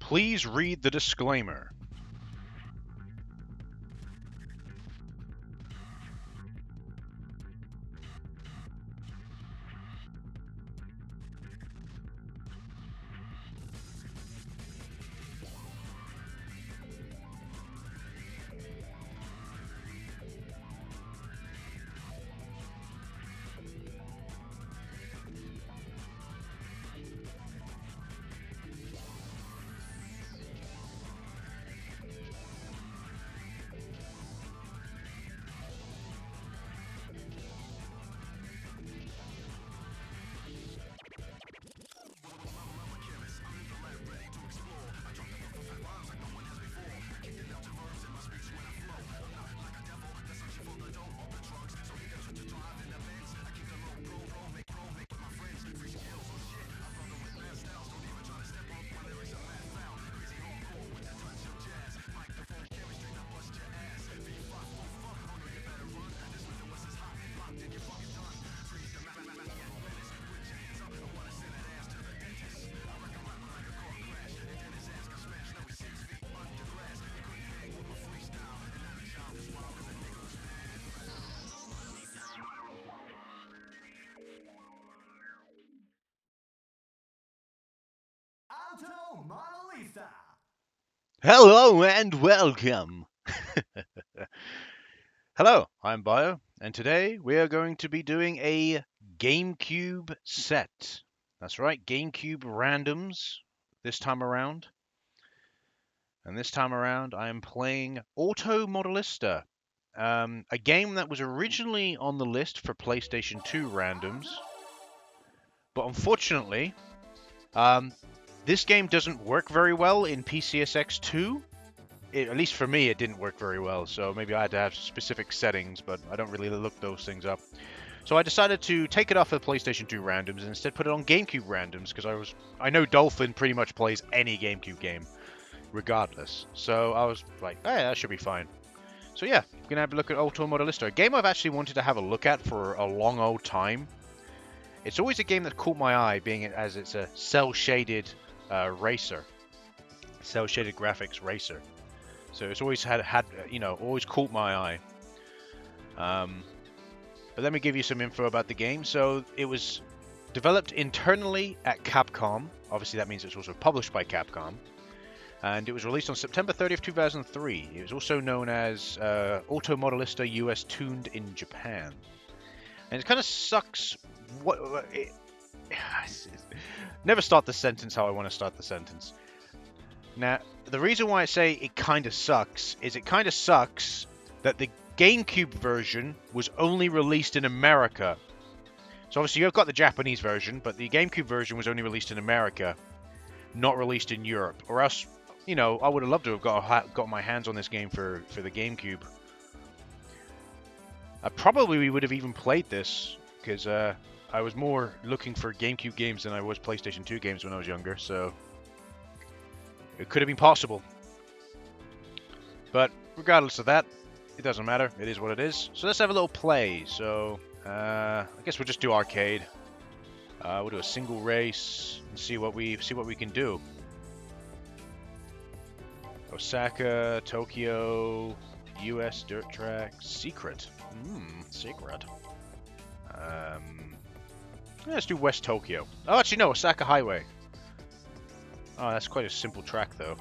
Please read the disclaimer. Modellista. Hello and welcome. Hello, I'm Bio, and today we are going to be doing a GameCube set. That's right, GameCube randoms this time around. And this time around, I am playing Modellista, a game that was originally on the list for PlayStation 2 randoms. But unfortunately, this game doesn't work very well in PCSX 2. At least for me, it didn't work very well, so maybe I had to have specific settings, but I don't really look those things up. So I decided to take it off of PlayStation 2 randoms and instead put it on GameCube randoms, because I know Dolphin pretty much plays any GameCube game, regardless. So I was like, hey, that should be fine. So yeah, we're gonna have a look at Modellista, a game I've actually wanted to have a look at for a long old time. It's always a game that caught my eye, being as it's a cel-shaded racer, cel-shaded graphics racer. So it's always always caught my eye. But let me give you some info about the game. So it was developed internally at Capcom. Obviously, that means it's also published by Capcom. And it was released on September 30th, 2003. It was also known as Modellista US Tuned in Japan. And it kind of sucks. Never start the sentence how I want to start the sentence. Now, the reason why I say it kind of sucks is it kind of sucks that the GameCube version was only released in America. So obviously you've got the Japanese version, but the GameCube version was only released in America, not released in Europe. Or else, I would have loved to have got my hands on this game for the GameCube. I probably would have even played this, because I was more looking for GameCube games than I was PlayStation 2 games when I was younger, so it could have been possible. But regardless of that, it doesn't matter. It is what it is. So let's have a little play. So I guess we'll just do arcade. We'll do a single race and see what we can do. Osaka, Tokyo, U.S. dirt track, secret. Secret. Let's do West Tokyo. Oh, actually no, Osaka Highway. Oh, that's quite a simple track though.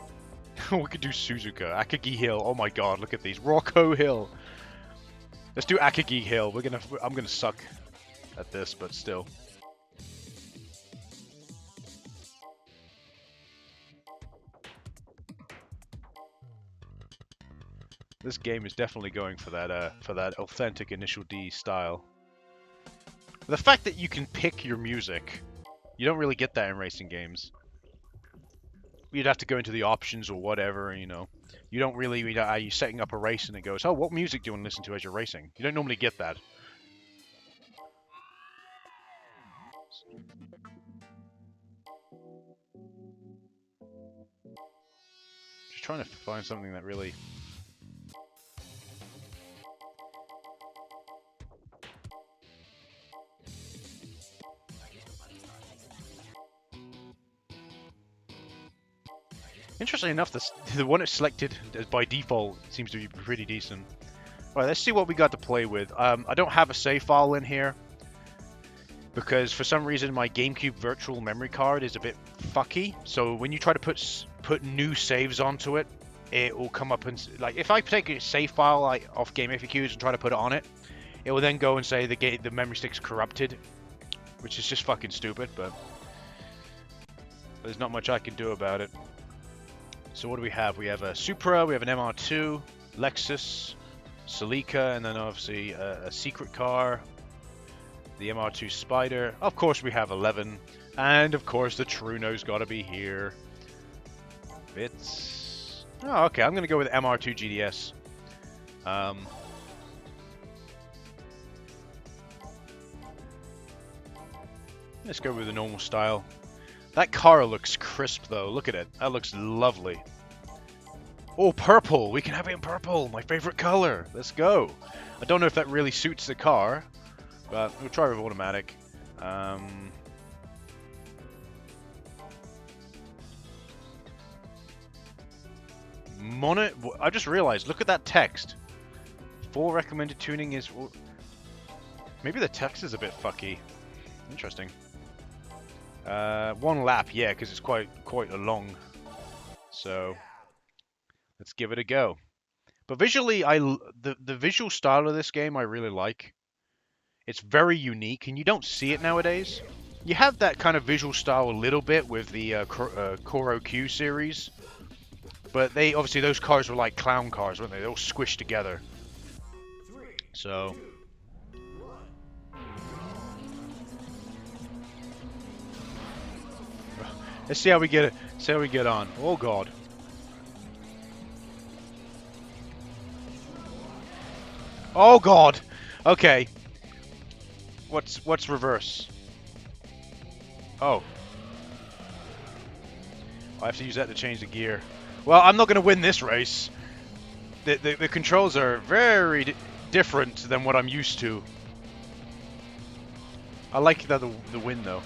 We could do Suzuka, Akagi Hill. Oh my god, look at these. Rocco Hill. Let's do Akagi Hill. I'm gonna suck at this, but still. This game is definitely going for that authentic Initial D style. The fact that you can pick your music, you don't really get that in racing games. You'd have to go into the options or whatever, You don't really, are you setting up a race and it goes, oh, what music do you want to listen to as you're racing? You don't normally get that. Just trying to find something that really... Interestingly enough, the one it's selected as by default seems to be pretty decent. All right, let's see what we got to play with. I don't have a save file in here because for some reason my GameCube virtual memory card is a bit fucky. So when you try to put new saves onto it, it will come up and like if I take a save file like off Game FAQs and try to put it on it, it will then go and say the memory stick's corrupted, which is just fucking stupid. But there's not much I can do about it. So what do we have? We have a Supra, we have an MR2, Lexus, Celica, and then obviously a secret car, the MR2 Spider. Of course we have 11, and of course the Truno's got to be here. Bits. Oh, okay. I'm gonna go with MR2 GDS. Let's go with the normal style. That car looks crisp though. Look at it. That looks lovely. Oh, purple! We can have it in purple! My favorite color! Let's go! I don't know if that really suits the car, but we'll try with automatic. I just realized, look at that text. Full recommended tuning is... Maybe the text is a bit fucky. Interesting. 1 lap, yeah, because it's quite a long. So... let's give it a go. But visually, the visual style of this game I really like. It's very unique, and you don't see it nowadays. You have that kind of visual style a little bit with the Koro Q series, but obviously those cars were like clown cars, weren't they? They all squished together. So. Let's see how we get it. See how we get on. Oh God. Oh God. Okay. What's reverse? Oh. I have to use that to change the gear. Well, I'm not going to win this race. The controls are very different than what I'm used to. I like the win though.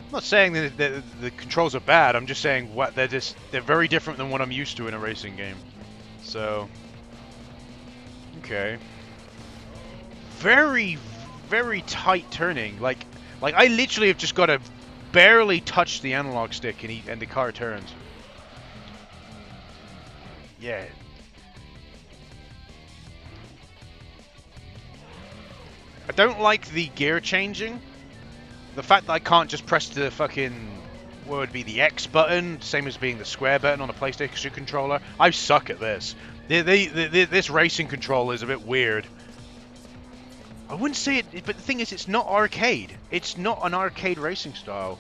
I'm not saying that the controls are bad. I'm just saying they're very different than what I'm used to in a racing game. So, okay. Very, very tight turning. Like I literally have just got to barely touch the analog stick and the car turns. Yeah. I don't like the gear changing. The fact that I can't just press the fucking, what would be the X button, same as being the square button on a PlayStation controller. I suck at this. This racing controller is a bit weird. I wouldn't say it, but the thing is, it's not arcade. It's not an arcade racing style.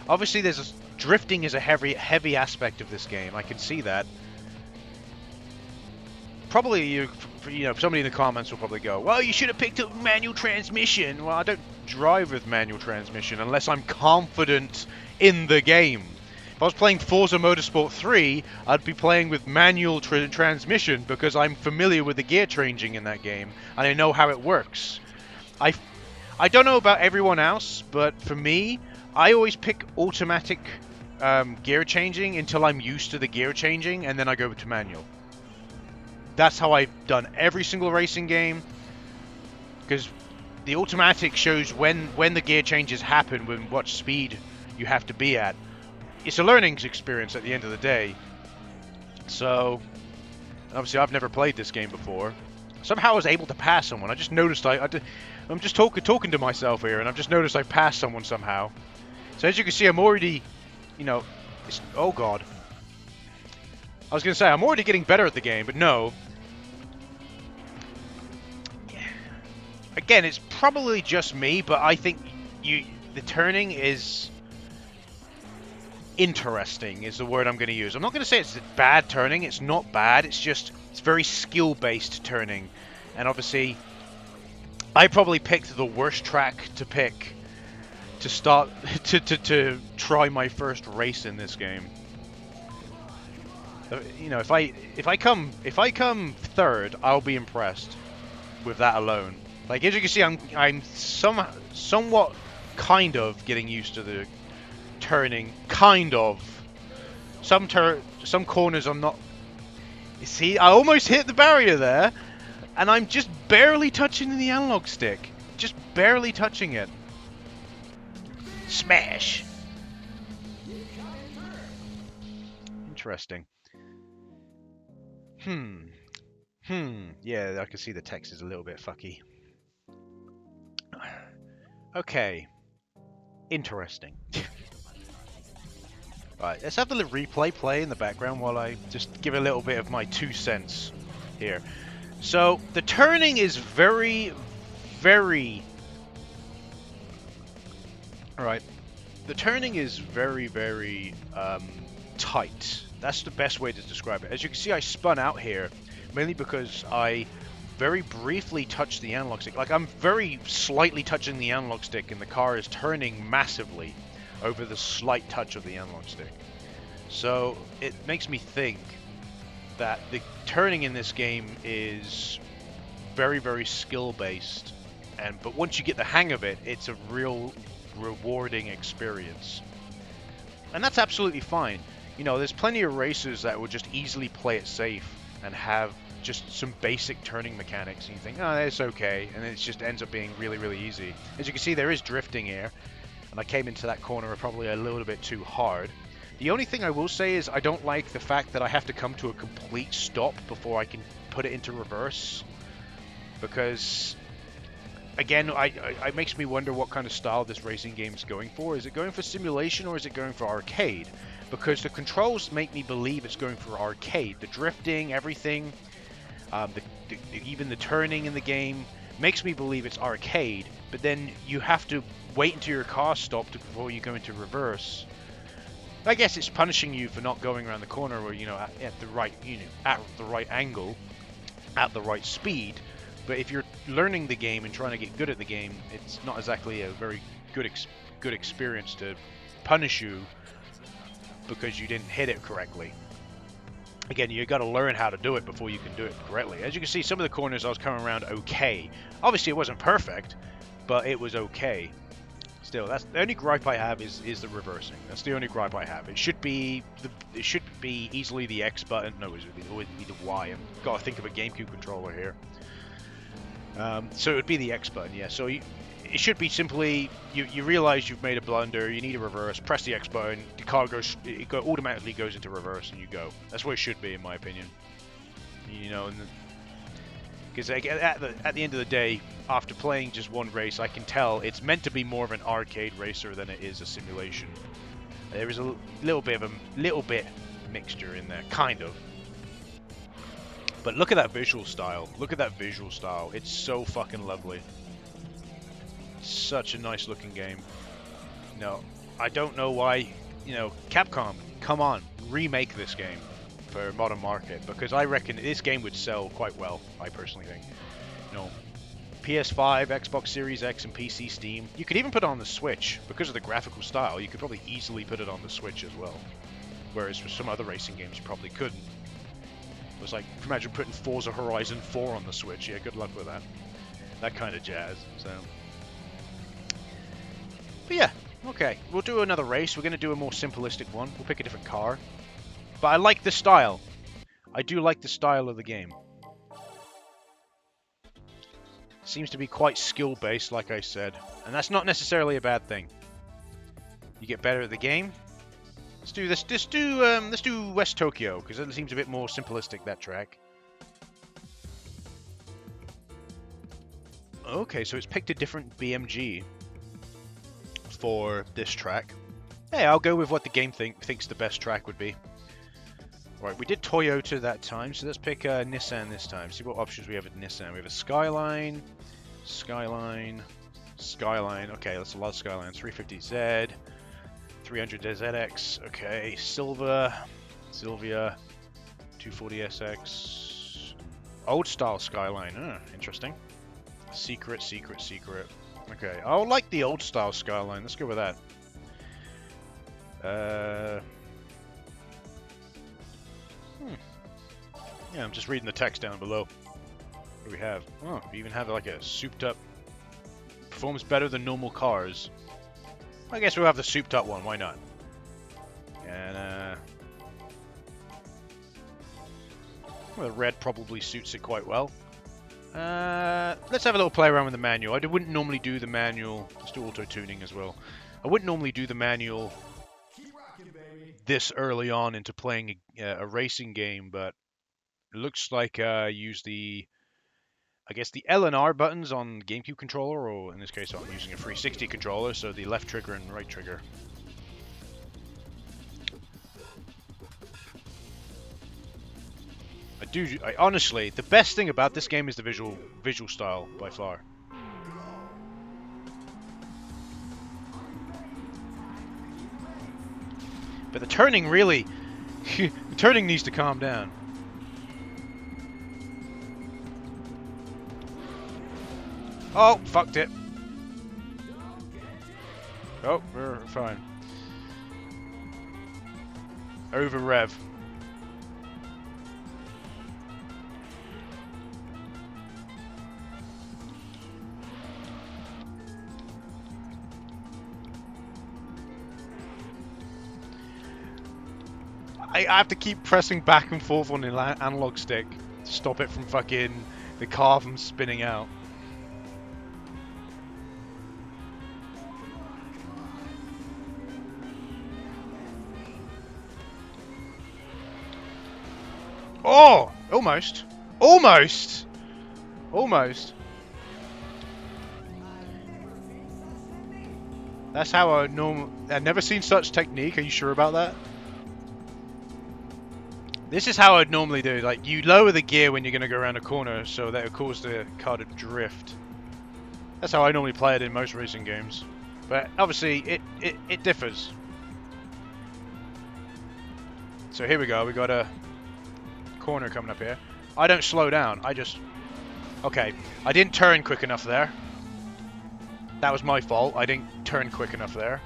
Obviously, drifting is a heavy aspect of this game. I can see that. Probably, somebody in the comments will probably go, well, you should have picked up manual transmission. Well, I don't drive with manual transmission unless I'm confident in the game. If I was playing Forza Motorsport 3, I'd be playing with manual transmission because I'm familiar with the gear changing in that game, and I know how it works. I don't know about everyone else, but for me, I always pick automatic gear changing until I'm used to the gear changing, and then I go to manual. That's how I've done every single racing game, because the automatic shows when the gear changes happen, what speed you have to be at. It's a learning experience at the end of the day. So, obviously I've never played this game before. Somehow I was able to pass someone. I just noticed I'm just talking to myself here, and I've just noticed I passed someone somehow. So as you can see, I'm already, oh God. I was going to say, I'm already getting better at the game, but no. Again, it's probably just me, but I think the turning is interesting, is the word I'm going to use. I'm not going to say it's bad turning. It's not bad. It's very skill-based turning. And obviously, I probably picked the worst track to pick to start to try my first race in this game. If I come third, I'll be impressed with that alone. Like, as you can see, I'm somewhat kind of getting used to the turning, kind of. Some corners I'm not... You see, I almost hit the barrier there, and I'm just barely touching the analog stick. Just barely touching it. Smash! Interesting. Yeah, I can see the text is a little bit fucky. Okay. Interesting. Right, let's have the replay play in the background while I just give a little bit of my 2 cents here. So, the turning is very, very... Alright. The turning is very, very tight. That's the best way to describe it. As you can see, I spun out here, mainly because I very briefly touched the analog stick. Like, I'm very slightly touching the analog stick, and the car is turning massively over the slight touch of the analog stick. So, it makes me think that the turning in this game is very, very skill-based, but once you get the hang of it, it's a real rewarding experience. And that's absolutely fine. You know, there's plenty of racers that will just easily play it safe and have just some basic turning mechanics, and you think, oh, it's okay, and it just ends up being really, really easy. As you can see, there is drifting here, and I came into that corner probably a little bit too hard. The only thing I will say is I don't like the fact that I have to come to a complete stop before I can put it into reverse, because again, it makes me wonder what kind of style this racing game is going for. Is it going for simulation, or is it going for arcade? Because the controls make me believe it's going for arcade. The drifting, everything, even the turning in the game makes me believe it's arcade, but then you have to wait until your car stops before you go into reverse. I guess it's punishing you for not going around the corner, or at the right angle, at the right speed. But if you're learning the game and trying to get good at the game, it's not exactly a very good experience to punish you because you didn't hit it correctly. Again, you got to learn how to do it before you can do it correctly. As you can see, some of the corners I was coming around okay. Obviously, it wasn't perfect, but it was okay. Still, that's the only gripe I have is the reversing. That's the only gripe I have. It should be easily the X button. No, it would be the Y. I've got to think of a GameCube controller here. So it would be the X button, yeah. So it should be simply you realize you've made a blunder, you need a reverse, press the X button, the car automatically goes into reverse, and you go. That's what it should be, in my opinion. You know, because at the end of the day, after playing just one race, I can tell it's meant to be more of an arcade racer than it is a simulation. There is a little bit mixture in there, kind of. But look at that visual style. Look at that visual style. It's so fucking lovely. Such a nice looking game. No, I don't know why, Capcom, come on, remake this game for modern market, because I reckon this game would sell quite well, I personally think. PS5, Xbox Series X, and PC Steam. You could even put it on the Switch. Because of the graphical style, you could probably easily put it on the Switch as well. Whereas for some other racing games, you probably couldn't. It was like, imagine putting Forza Horizon 4 on the Switch. Yeah, good luck with that. That kind of jazz, so. But yeah, okay. We'll do another race. We're going to do a more simplistic one. We'll pick a different car. But I like the style. I do like the style of the game. Seems to be quite skill-based, like I said. And that's not necessarily a bad thing. You get better at the game. Let's do this. Let's do West Tokyo, because it seems a bit more simplistic, that track. Okay, so it's picked a different BMG for this track. Hey, I'll go with what the game thinks the best track would be. Right, we did Toyota that time, so let's pick Nissan this time. See what options we have at Nissan. We have a Skyline, Skyline. Okay, that's a lot of Skylines. 350Z, 300ZX. Okay, Silvia, 240SX. Old style Skyline. Interesting. Secret. Okay, I like the old style Skyline. Let's go with that. Yeah, I'm just reading the text down below. What do we have? Oh, we even have like a souped up. Performs better than normal cars. I guess we'll have the souped up one. Why not? Well, the red probably suits it quite well. Let's have a little play around with the manual. I wouldn't normally do the manual. Let's do auto-tuning as well. I wouldn't normally do the manual this early on into playing a racing game, but it looks like I use I guess the L and R buttons on the GameCube controller, or in this case I'm using a 360 controller, so the left trigger and right trigger. Honestly, the best thing about this game is the visual style, by far. But the turning really, the turning needs to calm down. Oh, fucked it. Oh, we're fine. Over rev. I have to keep pressing back and forth on the analog stick to stop it from fucking the car from spinning out. Oh! Almost. Almost! Almost. That's how I've never seen such technique. Are you sure about that? This is how I'd normally do. Like, you lower the gear when you're going to go around a corner so that it causes the car to drift. That's how I normally play it in most racing games. But obviously, it differs. So here we go. We got a corner coming up here. I don't slow down. I just... Okay. I didn't turn quick enough there. That was my fault. I didn't turn quick enough there.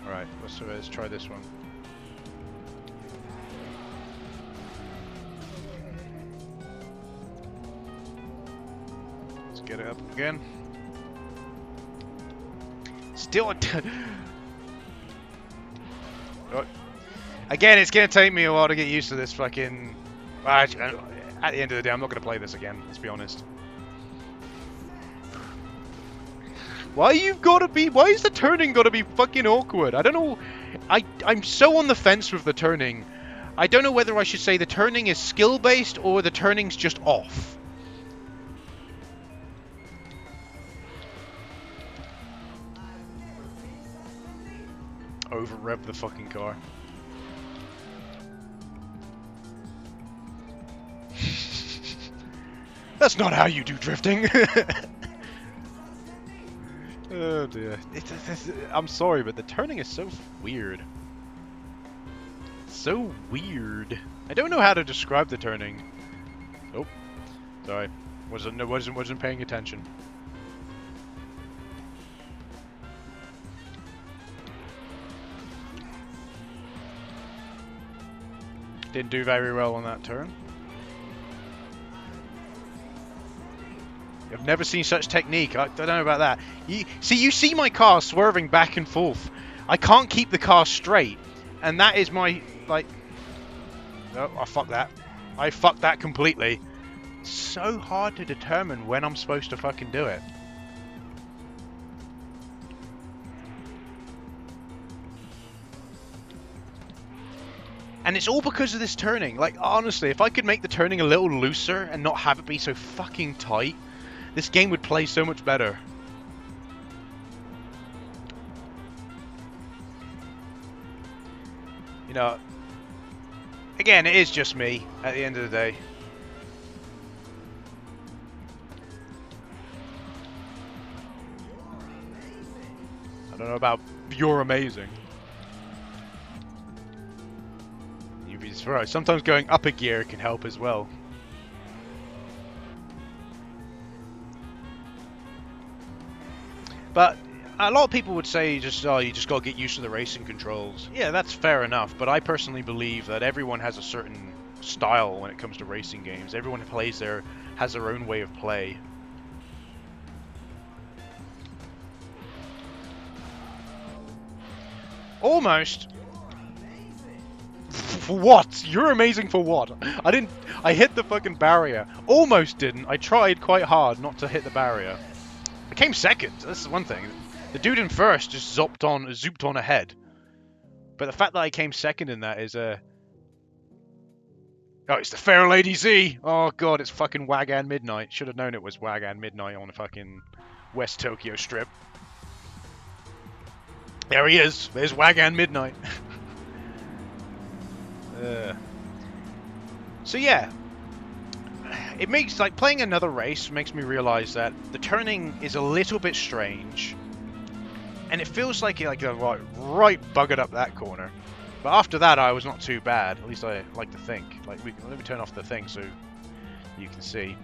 Alright, let's try this one. Let's get it up again. Still oh. Again, it's gonna take me a while to get used to this fucking... At the end of the day, I'm not gonna play this again, let's be honest. Why is the turning gotta be fucking awkward? I don't know. I'm so on the fence with the turning. I don't know whether I should say the turning is skill-based or the turning's just off. Over-rev the fucking car. That's not how you do drifting. Oh dear. I'm sorry, but the turning is so weird. So weird. I don't know how to describe the turning. Oh, sorry. Wasn't paying attention. Didn't do very well on that turn. I've never seen such technique. I don't know about that. You see my car swerving back and forth. I can't keep the car straight. And that is my, like... Oh, I fucked that. I fucked that completely. It's so hard to determine when I'm supposed to fucking do it. And it's all because of this turning. Like, honestly, if I could make the turning a little looser and not have it be so fucking tight, this game would play so much better. You know, again, it is just me at the end of the day. I don't know about you're amazing. You'd be surprised. Sometimes going up a gear can help as well. But a lot of people would say you just got to get used to the racing controls. Yeah, that's fair enough, but I personally believe that everyone has a certain style when it comes to racing games. Everyone who plays there has their own way of play. Almost. For what? You're amazing for what? I hit the fucking barrier. Almost didn't. I tried quite hard not to hit the barrier. I came second. That's one thing. The dude in first just zooped on ahead. But the fact that I came second in that is Oh, it's the Fair Lady Z! Oh god, it's fucking Wagan Midnight. Should have known it was Wagan Midnight on the fucking West Tokyo Strip. There he is. There's Wagan Midnight. So yeah, it makes, like, playing another race makes me realize that the turning is a little bit strange, and it feels like right buggered up that corner. But after that, I was not too bad. At least I like to think. Like, let me turn off the thing so you can see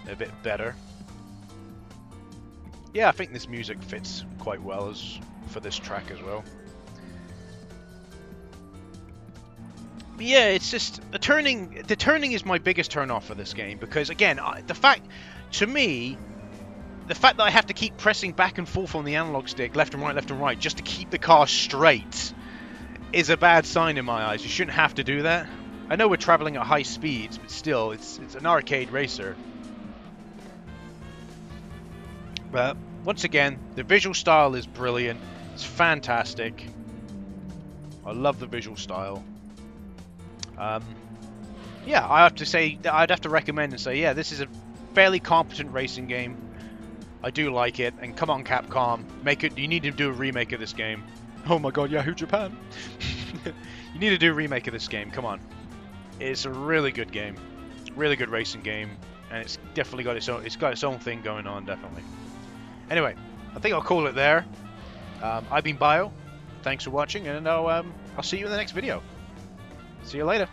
a bit better. Yeah, I think this music fits quite well for this track as well. But yeah, it's just the turning. The turning is my biggest turn off for this game because, again, the fact that I have to keep pressing back and forth on the analog stick, left and right, just to keep the car straight, is a bad sign in my eyes. You shouldn't have to do that. I know we're traveling at high speeds, but still, it's an arcade racer. But once again, the visual style is brilliant. It's fantastic. I love the visual style. Yeah, I have to say, I'd have to recommend and say, yeah, this is a fairly competent racing game. I do like it, and come on, Capcom, make it. You need to do a remake of this game. Oh my God, Yahoo Japan! You need to do a remake of this game. Come on, it's a really good game, really good racing game, and it's definitely got its own. It's got its own thing going on, definitely. Anyway, I think I'll call it there. I've been Bio. Thanks for watching, and I'll see you in the next video. See you later.